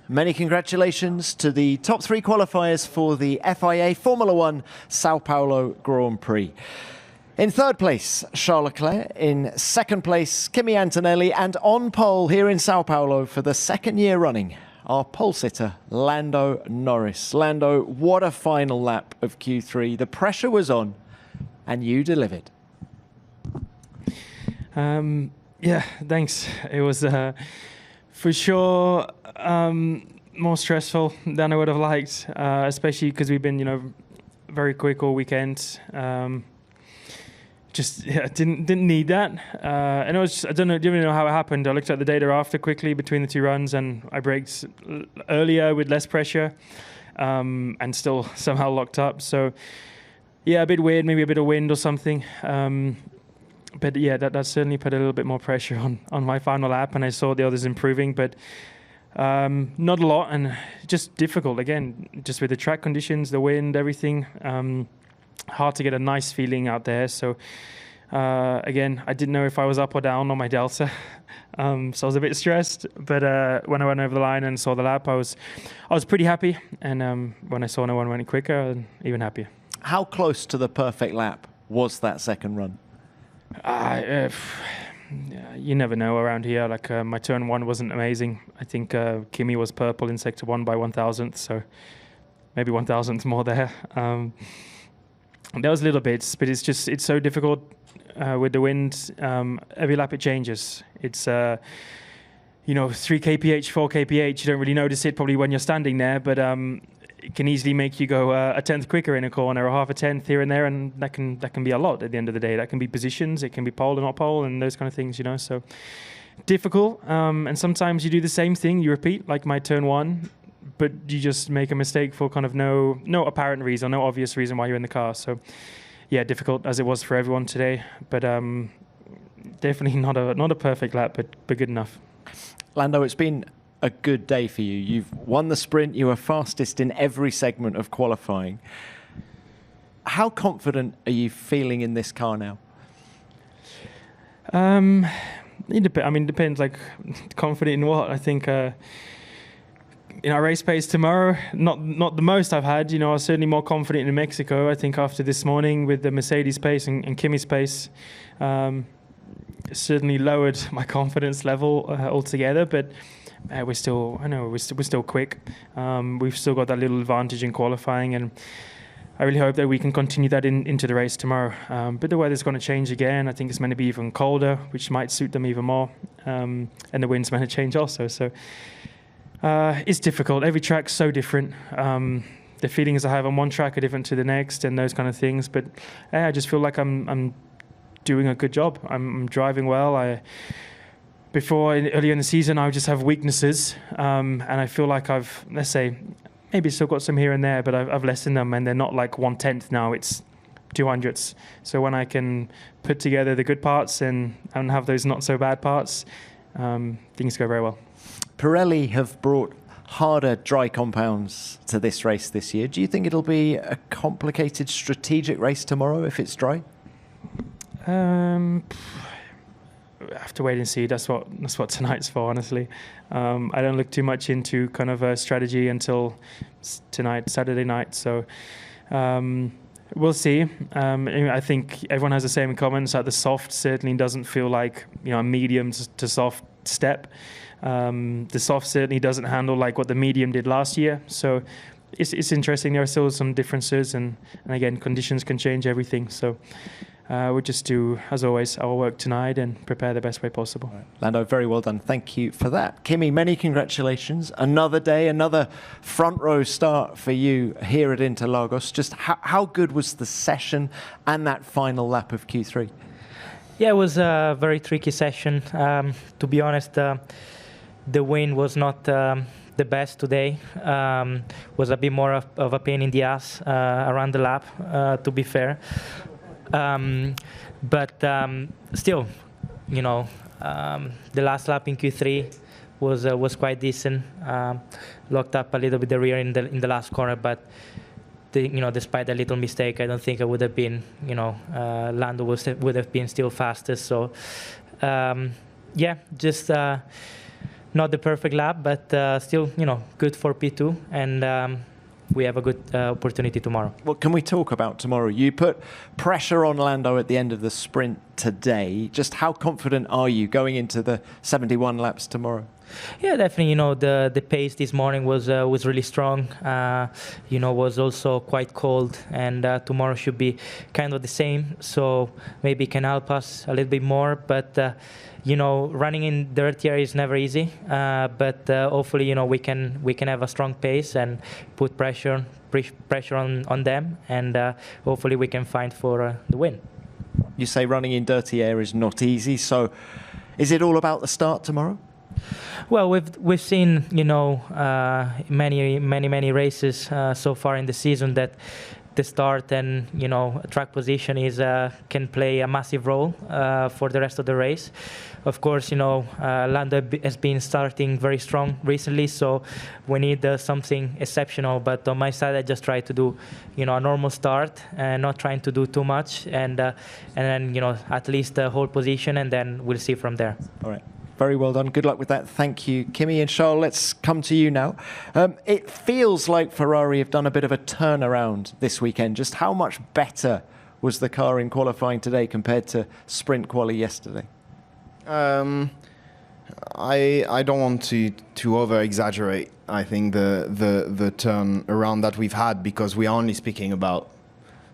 Many congratulations to the top 3 qualifiers for the FIA Formula One Sao Paulo Grand Prix. In 3rd place, Charles Leclerc. In 2nd place, Kimi Antonelli. And on pole here in Sao Paulo for the 2nd year running, our pole sitter, Lando Norris. Lando, what a final lap of Q3. The pressure was on and you delivered. Yeah, thanks. It was for sure more stressful than I would have liked, especially because we've been, very quick all weekend. Didn't need that. And it was, I don't even know how it happened. I looked at the data after quickly between the 2 runs, and I braked earlier with less pressure, and still somehow locked up. So yeah, a bit weird, maybe a bit of wind or something. But yeah, that certainly put a little bit more pressure on my final lap, and I saw the others improving, but not a lot, and just difficult again, just with the track conditions, the wind, everything. Hard to get a nice feeling out there. So again, I didn't know if I was up or down on my delta, so I was a bit stressed. But when I went over the line and saw the lap, I was pretty happy. And when I saw no one went quicker, even happier. How close to the perfect lap was that 2nd run? You never know around here. Like my turn 1 wasn't amazing. I think Kimi was purple in sector 1 by 1,000th, so maybe 1,000th more there. There was little bits, but it's so difficult with the wind. Every lap it changes. It's 3 kph, 4 kph. You don't really notice it probably when you're standing there, but it can easily make you go a 10th quicker in a corner or half a 10th here and there, and that can be a lot at the end of the day. That can be positions, it can be pole and not pole, and those kind of things. So difficult. And sometimes you do the same thing, you repeat, like my turn 1. But you just make a mistake for kind of no apparent reason, no obvious reason why you're in the car. So, yeah, difficult as it was for everyone today. But definitely not a perfect lap, but good enough. Lando, it's been a good day for you. You've won the sprint. You were fastest in every segment of qualifying. How confident are you feeling in this car now? It depends. Like, confident in what? I think. In our race pace tomorrow, not the most I've had. I was certainly more confident in Mexico. I think after this morning with the Mercedes pace and Kimi's pace, certainly lowered my confidence level altogether. But we're still quick. We've still got that little advantage in qualifying, and I really hope that we can continue that into the race tomorrow. But the weather's going to change again. I think it's meant to be even colder, which might suit them even more. And the wind's meant to change also. So. It's difficult. Every track's so different. The feelings I have on one track are different to the next, and those kind of things. But I just feel like I'm doing a good job. I'm driving well. Earlier in the season, I would just have weaknesses, and I feel like I've, let's say, maybe still got some here and there, but I've lessened them, and they're not like 1/10 now. It's 200ths. So when I can put together the good parts and have those not so bad parts, things go very well. Pirelli have brought harder dry compounds to this race this year. Do you think it'll be a complicated strategic race tomorrow if it's dry? I have to wait and see. That's what tonight's for, honestly. I don't look too much into kind of a strategy until tonight, Saturday night. So we'll see. I think everyone has the same in common. So the soft certainly doesn't feel like a medium to soft step. The soft certainly doesn't handle like what the medium did last year. So it's interesting. There are still some differences, and again, conditions can change everything. So we'll just do, as always, our work tonight and prepare the best way possible. Right. Lando, very well done. Thank you for that. Kimi, many congratulations. Another day, another front row start for you here at Interlagos. Just how good was the session and that final lap of Q3? Yeah, it was a very tricky session. To be honest, the wind was not the best today. Was a bit more of a pain in the ass around the lap, to be fair. But still, the last lap in Q3 was quite decent. Locked up a little bit the rear in the last corner, but despite that little mistake, I don't think I would have been, Lando would have been still fastest. So, yeah, just not the perfect lap, but still, good for P2, and we have a good opportunity tomorrow. Well, can we talk about tomorrow? You put pressure on Lando at the end of the sprint today. Just how confident are you going into the 71 laps tomorrow? Yeah, definitely. The pace this morning was really strong. Was also quite cold, and tomorrow should be kind of the same. So maybe it can help us a little bit more. But running in dirty air is never easy. But hopefully, we can have a strong pace and put pressure on them, and hopefully we can fight for the win. You say running in dirty air is not easy. So, is it all about the start tomorrow? Well, we've seen many races so far in the season that the start and track position can play a massive role for the rest of the race. Of course, Lando has been starting very strong recently, so we need something exceptional. But on my side, I just try to do a normal start and not trying to do too much, and then at least the whole position, and then we'll see from there. All right. Very well done. Good luck with that. Thank you, Kimi and Charles. Let's come to you now. It feels like Ferrari have done a bit of a turnaround this weekend. Just how much better was the car in qualifying today compared to sprint quali yesterday? I don't want to over-exaggerate, I think, the turnaround that we've had, because we are only speaking about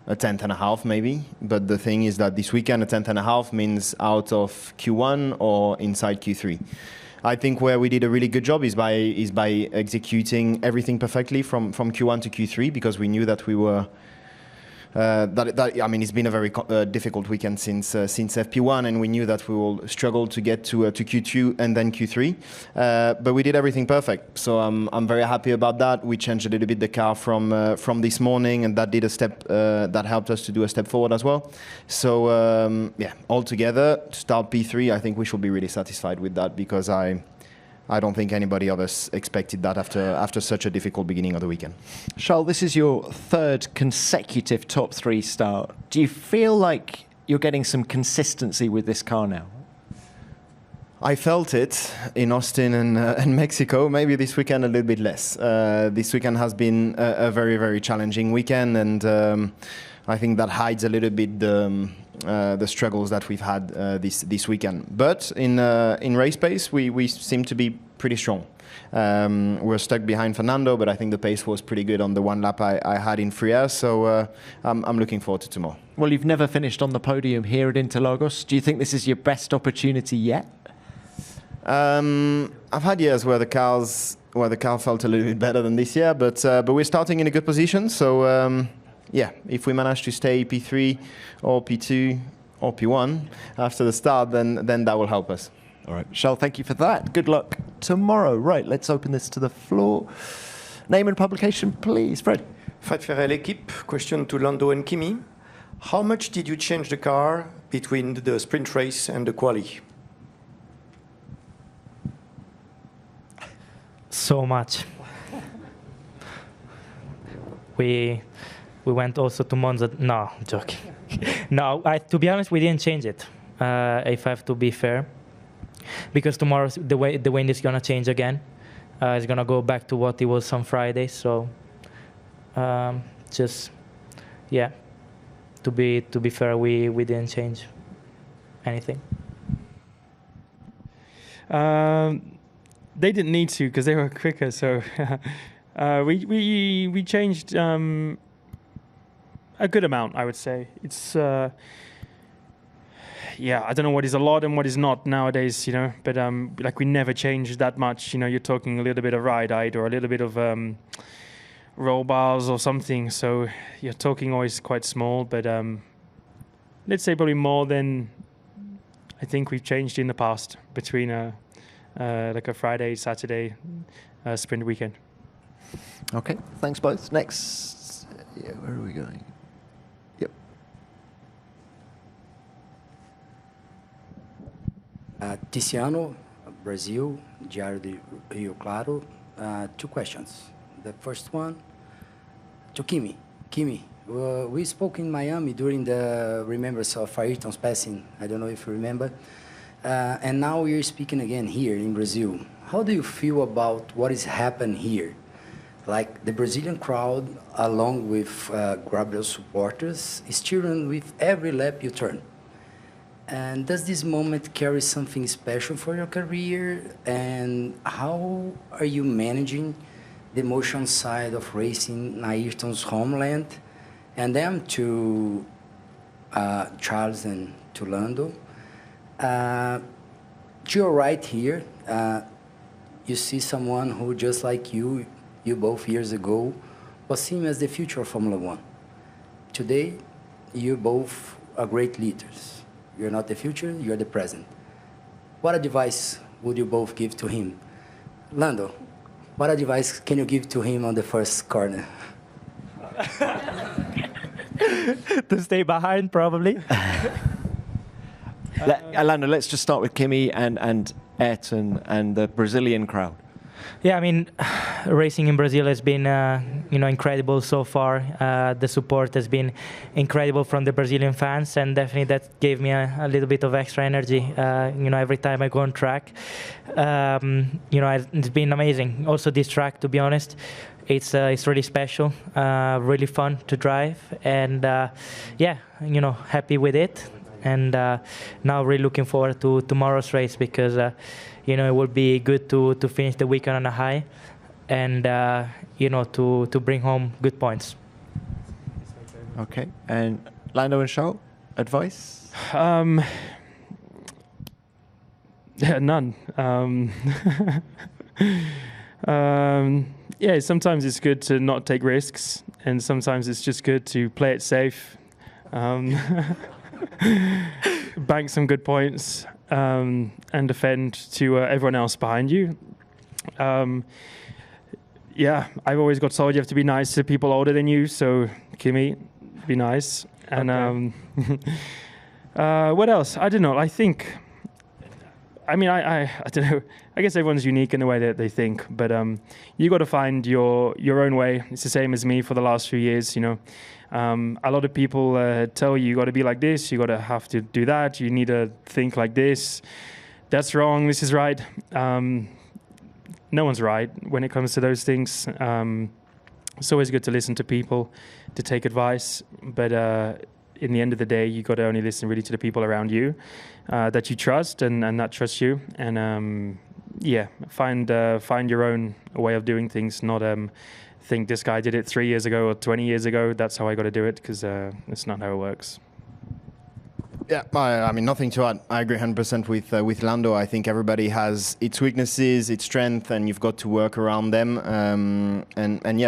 a tenth and a half maybe, but the thing is that this weekend a tenth and a half means out of Q1 or inside Q3. I think where we did a really good job is by executing everything perfectly from Q1 to Q3, because we knew that we were it's been a very difficult weekend since FP1, and we knew that we will struggle to get to Q2 and then Q3. But we did everything perfect, so I'm very happy about that. We changed a little bit the car from this morning, and that did a step that helped us to do a step forward as well. So altogether, to start P3, I think we should be really satisfied with that, because I don't think anybody of us expected that after such a difficult beginning of the weekend. Charles, this is your third consecutive top three start. Do you feel like you're getting some consistency with this car now? I felt it in Austin and Mexico. Maybe this weekend a little bit less. This weekend has been a very, very challenging weekend, and I think that hides a little bit the struggles that we've had this weekend. But in race pace, we seem to be pretty strong. We're stuck behind Fernando, but I think the pace was pretty good on the one lap I had in Friar, so I'm looking forward to tomorrow. Well, you've never finished on the podium here at Interlagos. Do you think this is your best opportunity yet? I've had years where the car felt a little bit better than this year, but we're starting in a good position, so if we manage to stay P3 or P2 or P1 after the start, then that will help us. All right, Charles, thank you for that. Good luck tomorrow. Right, let's open this to the floor. Name and publication, please. Fred. Fred Ferrer, L'Equipe. Question to Lando and Kimi. How much did you change the car between the sprint race and the quali? So much. We went also to Monza. No, I'm joking. No, to be honest, we didn't change it. If I have to be fair, because tomorrow the wind is gonna change again. It's gonna go back to what it was on Friday. So, to be fair, we didn't change anything. They didn't need to, because they were quicker. So we changed a good amount, I would say. It's I don't know what is a lot and what is not nowadays, But we never changed that much. You're talking a little bit of ride height or a little bit of roll bars or something. So you're talking always quite small, but let's say probably more than I think we've changed in the past between a Friday, Saturday sprint weekend. Okay, thanks both. Next, where are we going? Yep. Tiziano, Brazil, Diário de Rio Claro. Two questions. The first one to Kimi. Kimi, we spoke in Miami during the remembrance of Ayrton's passing. I don't know if you remember. And now we're speaking again here in Brazil. How do you feel about what is happening here? Like the Brazilian crowd, along with Gabriel's supporters, is cheering with every lap you turn. And does this moment carry something special for your career? And how are you managing the emotional side of racing in Ayrton's homeland? And then to Charles and to Lando. To your right here, you see someone who, just like you both years ago, was seen as the future of Formula One. Today, you both are great leaders. You're not the future, you're the present. What advice would you both give to him? Lando, what advice can you give to him on the first corner? To stay behind, probably. Lando, let's just start with Kimi and Ayrton and the Brazilian crowd. Yeah, I mean, racing in Brazil has been, incredible so far. The support has been incredible from the Brazilian fans, and definitely that gave me a little bit of extra energy. Every time I go on track, it's been amazing. Also, this track, to be honest, it's really special, really fun to drive, and happy with it. And now really looking forward to tomorrow's race because, it will be good to finish the weekend on a high and, to bring home good points. Okay. And Lando and Charles, advice? None. Sometimes it's good to not take risks, and sometimes it's just good to play it safe. Bank some good points and defend to everyone else behind you. I've always got told you have to be nice to people older than you, so Kimi, be nice. And okay. What else? I don't know. I don't know. I guess everyone's unique in the way that they think, but you got to find your own way. It's the same as me for the last few years, A lot of people tell you got to be like this, you got to have to do that, you need to think like this. That's wrong, this is right. No one's right when it comes to those things. It's always good to listen to people, to take advice, but in the end of the day, you got to only listen really to the people around you that you trust and that trust you. And find your own way of doing things, not think this guy did it 3 years ago or 20 years ago, that's how I got to do it, because it's not how it works. Yeah, I mean, nothing to add. I agree 100% with Lando. I think everybody has its weaknesses, its strength, and you've got to work around them.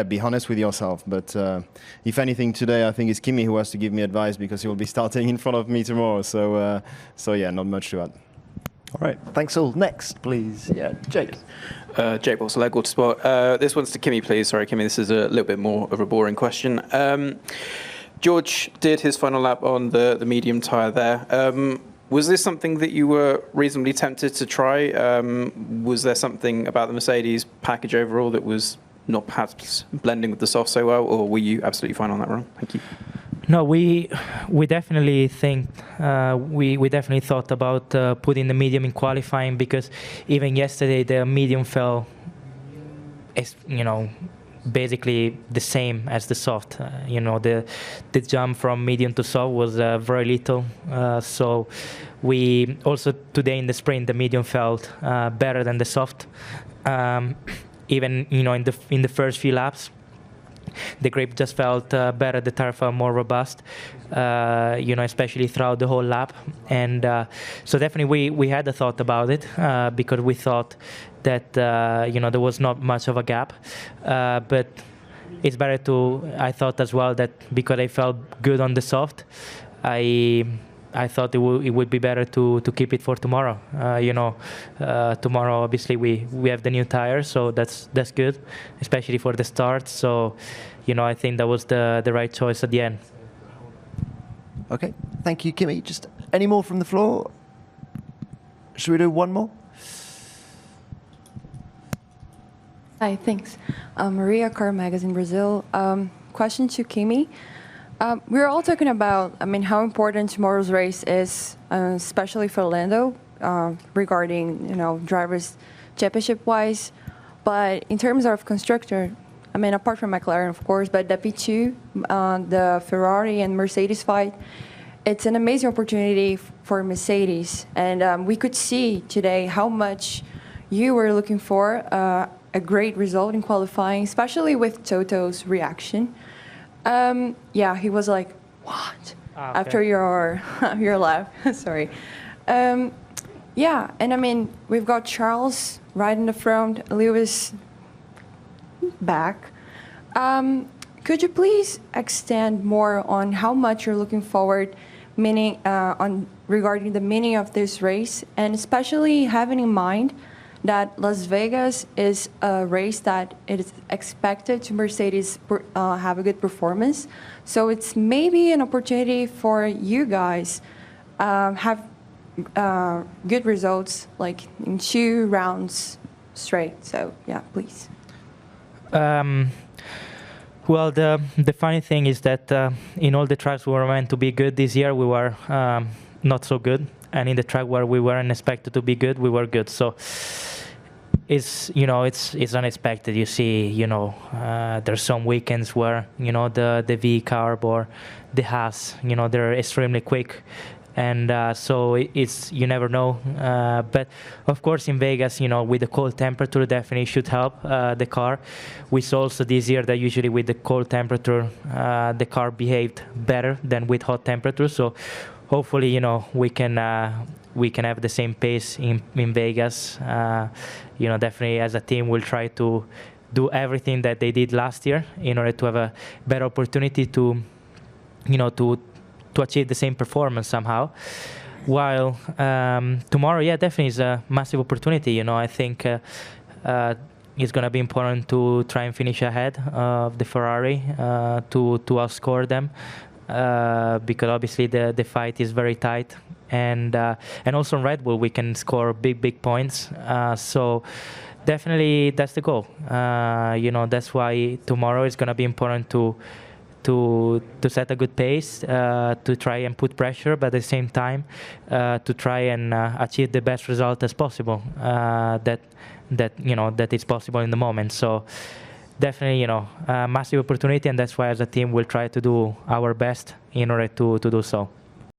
Be honest with yourself. But if anything, today I think it's Kimi who has to give me advice because he will be starting in front of me tomorrow. So not much to add. All right, thanks all. Next, please. Yeah, Jake. Jake Bolson, Leg Sport. This one's to Kimi, please. Sorry, Kimi, this is a little bit more of a boring question. George did his final lap on the medium tyre there. Was this something that you were reasonably tempted to try? Was there something about the Mercedes package overall that was not perhaps blending with the soft so well, or were you absolutely fine on that run? Thank you. No, we definitely think we definitely thought about putting the medium in qualifying, because even yesterday the medium fell, basically the same as the soft. The jump from medium to soft was very little. So we also today in the sprint the medium felt better than the soft. Even in the first few laps, the grip just felt better. The tire felt more robust, especially throughout the whole lap. And so definitely we had a thought about it because we thought that there was not much of a gap. But it's better I thought as well that because I felt good on the soft, I thought it would be better to keep it for tomorrow. Tomorrow obviously we have the new tires, so that's good, especially for the start. So, I think that was the right choice at the end. Okay, thank you, Kimi. Just any more from the floor? Should we do one more? Hi, thanks. Maria, Car Magazine Brazil. Question to Kimi. We're all talking about, how important tomorrow's race is, especially for Lando, regarding drivers championship wise, but in terms of constructor, I mean, apart from McLaren, of course, but the P2, the Ferrari and Mercedes fight, it's an amazing opportunity for Mercedes. And we could see today how much you were looking for a great result in qualifying, especially with Toto's reaction. Yeah, he was like, what? Okay. After your lap, sorry. Yeah, and I mean, we've got Charles right in the front, Lewis back. Could you please extend more on how much you're looking forward, meaning regarding the meaning of this race, and especially having in mind that Las Vegas is a race that it is expected to Mercedes have a good performance. So it's maybe an opportunity for you guys have good results like in 2 rounds straight. So yeah, please. Well, the funny thing is that in all the tracks we were meant to be good this year, we were not so good, and in the track where we weren't expected to be good, we were good. So it's it's unexpected. You see, there's some weekends where the V carb or the Haas, they're extremely quick. And so you never know. But of course, in Vegas, with the cold temperature, definitely should help the car. We saw also this year that usually with the cold temperature, the car behaved better than with hot temperature. So hopefully, we can have the same pace in Vegas. Definitely as a team, we'll try to do everything that they did last year in order to have a better opportunity to achieve the same performance somehow. While tomorrow, yeah, definitely is a massive opportunity. I think it's going to be important to try and finish ahead of the Ferrari, to outscore them, because obviously the fight is very tight. And also in Red Bull, we can score big points. So definitely that's the goal. That's why tomorrow is going to be important to set a good pace, to try and put pressure, but at the same time to try and achieve the best result as possible that is possible in the moment. So definitely a massive opportunity, and that's why as a team we'll try to do our best in order to do so.